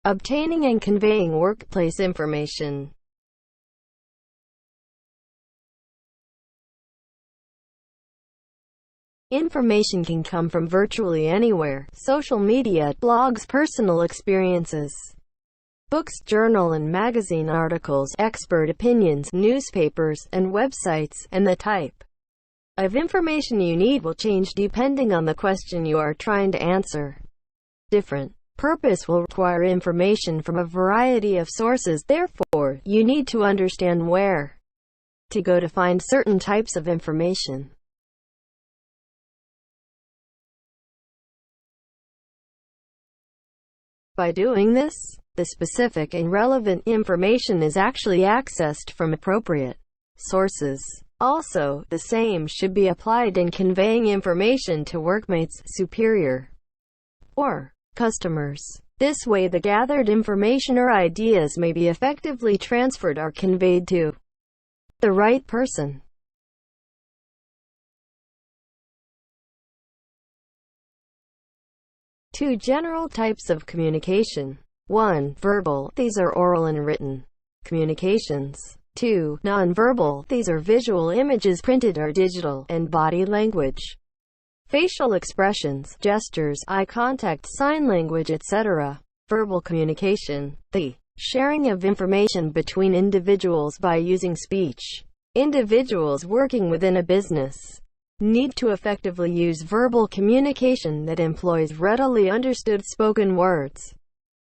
Obtaining and conveying workplace information. Information can come from virtually anywhere: social media, blogs, personal experiences, books, journal and magazine articles, expert opinions, newspapers, and websites, and the type of information you need will change depending on the question you are trying to answer. Different purpose will require information from a variety of sources, therefore, you need to understand where to go to find certain types of information. By doing this, the specific and relevant information is actually accessed from appropriate sources. Also, the same should be applied in conveying information to workmates, superior, or customers. This way the gathered information or ideas may be effectively transferred or conveyed to the right person. Two general types of communication. 1. Verbal. These are oral and written communications. 2. Nonverbal. These are visual images, printed or digital, and body language, facial expressions, gestures, eye contact, sign language, etc. Verbal communication. The sharing of information between individuals by using speech. Individuals working within a business need to effectively use verbal communication that employs readily understood spoken words.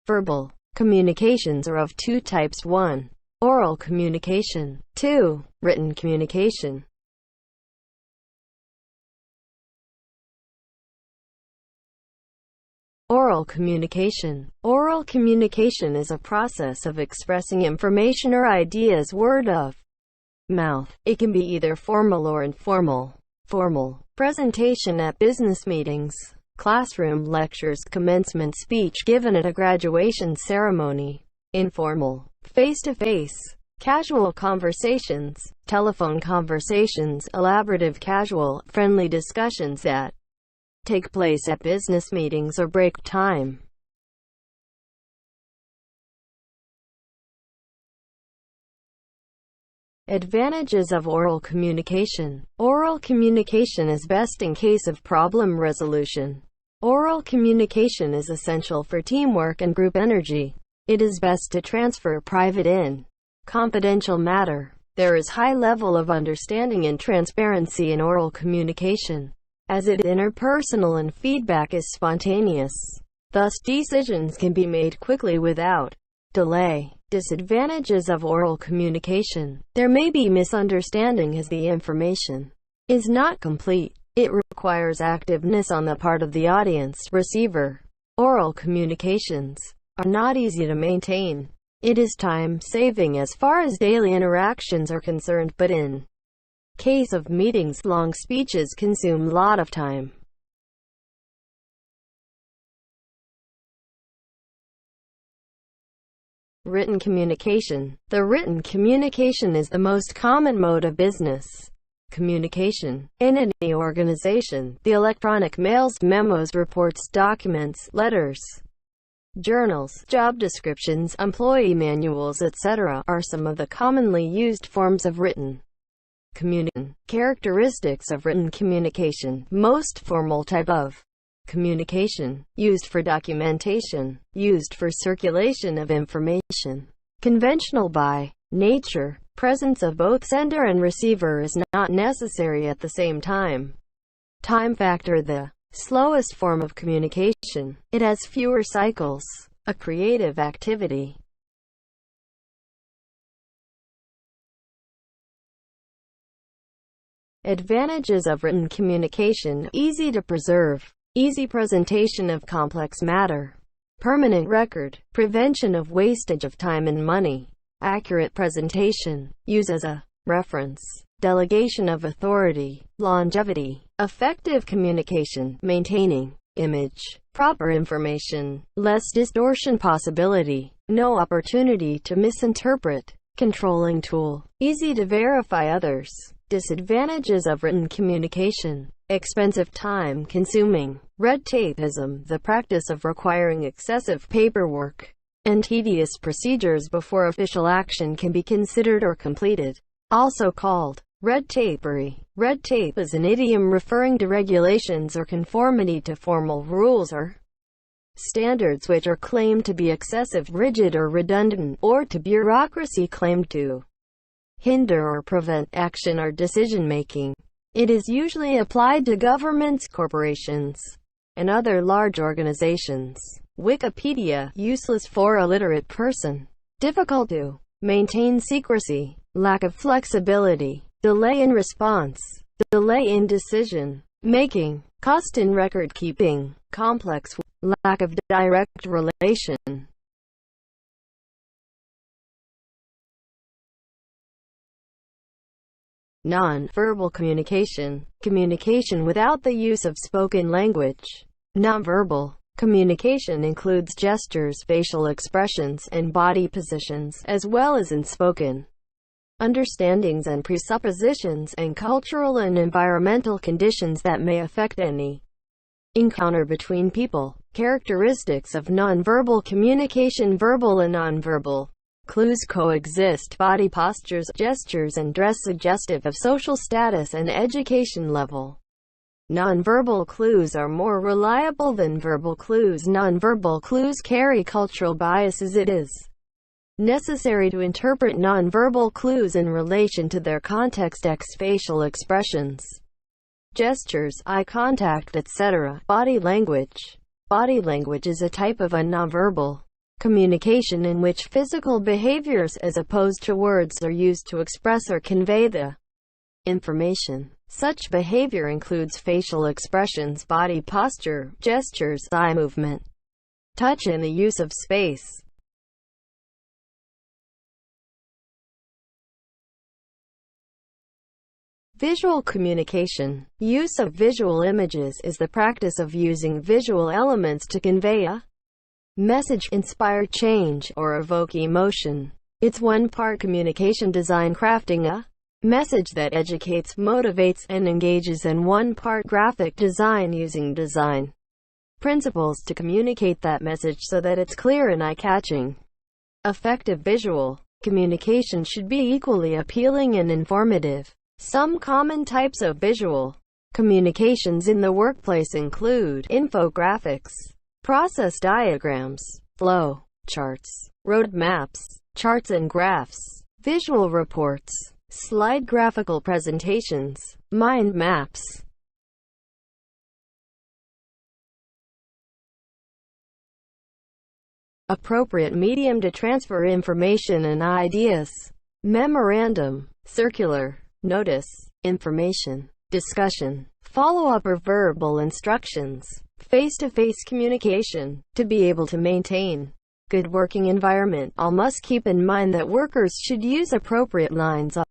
Verbal communications are of two types: 1. Oral communication. 2. Written communication. Oral communication. Oral communication is a process of expressing information or ideas word of mouth. It can be either formal or informal. Formal presentation at business meetings, classroom lectures, commencement speech given at a graduation ceremony. Informal face-to-face, casual conversations, telephone conversations, elaborative, casual, friendly discussions that take place at business meetings or break time. Advantages of oral communication. Oral communication is best in case of problem resolution. Oral communication is essential for teamwork and group energy. It is best to transfer private and confidential matter. There is high level of understanding and transparency in oral communication, as it is interpersonal and feedback is spontaneous. Thus, decisions can be made quickly without delay. Disadvantages of oral communication. There may be misunderstanding as the information is not complete. It requires activeness on the part of the audience, receiver. Oral communications are not easy to maintain. It is time-saving as far as daily interactions are concerned, but in case of meetings, long speeches consume a lot of time. Written communication. The written communication is the most common mode of business communication. In any organization, the electronic mails, memos, reports, documents, letters, journals, job descriptions, employee manuals, etc. are some of the commonly used forms of written communication. Characteristics of written communication. Most formal type of communication, used for documentation, used for circulation of information. Conventional by nature. Presence of both sender and receiver is not necessary at the same time. Time factor. The slowest form of communication. It has fewer cycles. A creative activity. Advantages of written communication. Easy to preserve. Easy presentation of complex matter. Permanent record. Prevention of wastage of time and money. Accurate presentation. Use as a reference. Delegation of authority. Longevity. Effective communication. Maintaining image. Proper information. Less distortion possibility. No opportunity to misinterpret. Controlling tool. Easy to verify others. Disadvantages of written communication. Expensive, time-consuming. Red tapeism, the practice of requiring excessive paperwork and tedious procedures before official action can be considered or completed. Also called red tapery. Red tape is an idiom referring to regulations or conformity to formal rules or standards which are claimed to be excessive, rigid or redundant, or to bureaucracy claimed to hinder or prevent action or decision-making. It is usually applied to governments, corporations, and other large organizations. Wikipedia, useless for a literate person. Difficult to maintain secrecy, lack of flexibility, delay in response, delay in decision making, cost in record keeping, complex, lack of direct relation. Non-verbal communication, communication without the use of spoken language. Non-verbal communication includes gestures, facial expressions, and body positions, as well as unspoken understandings and presuppositions, and cultural and environmental conditions that may affect any encounter between people. Characteristics of nonverbal communication: verbal and nonverbal clues coexist. Body postures, gestures, and dress suggestive of social status and education level. Nonverbal clues are more reliable than verbal clues. Nonverbal clues carry cultural biases. It is necessary to interpret nonverbal clues in relation to their context. Facial expressions, gestures, eye contact, etc. Body language. Body language is a type of nonverbal communication in which physical behaviors, as opposed to words, are used to express or convey the information. Such behavior includes facial expressions, body posture, gestures, eye movement, touch, and the use of space. Visual communication. Use of visual images is the practice of using visual elements to convey a message, inspire change, or evoke emotion. It's one part communication design, crafting a message that educates, motivates, and engages, and one part graphic design, using design principles to communicate that message so that it's clear and eye-catching. Effective visual communication should be equally appealing and informative. Some common types of visual communications in the workplace include infographics, process diagrams, flow charts, road maps, charts and graphs, visual reports, slide graphical presentations, mind maps. Appropriate medium to transfer information and ideas: memorandum, circular, notice, information, discussion, follow-up, or verbal instructions. Face-to-face communication. To be able to maintain good working environment, all must keep in mind that workers should use appropriate lines of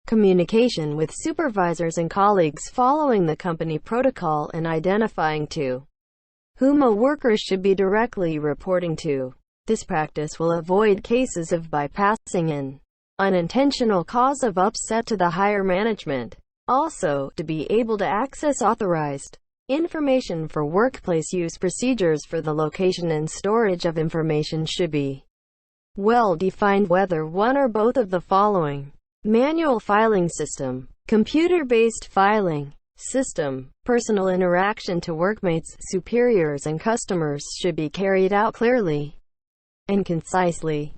communication with supervisors and colleagues, following the company protocol and identifying to whom a worker should be directly reporting to. This practice will avoid cases of bypassing an unintentional cause of upset to the higher management. Also, to be able to access authorized information for workplace use, procedures for the location and storage of information should be well defined, whether one or both of the following: manual filing system, computer-based filing system. Personal interaction to workmates, superiors, and customers should be carried out clearly and concisely.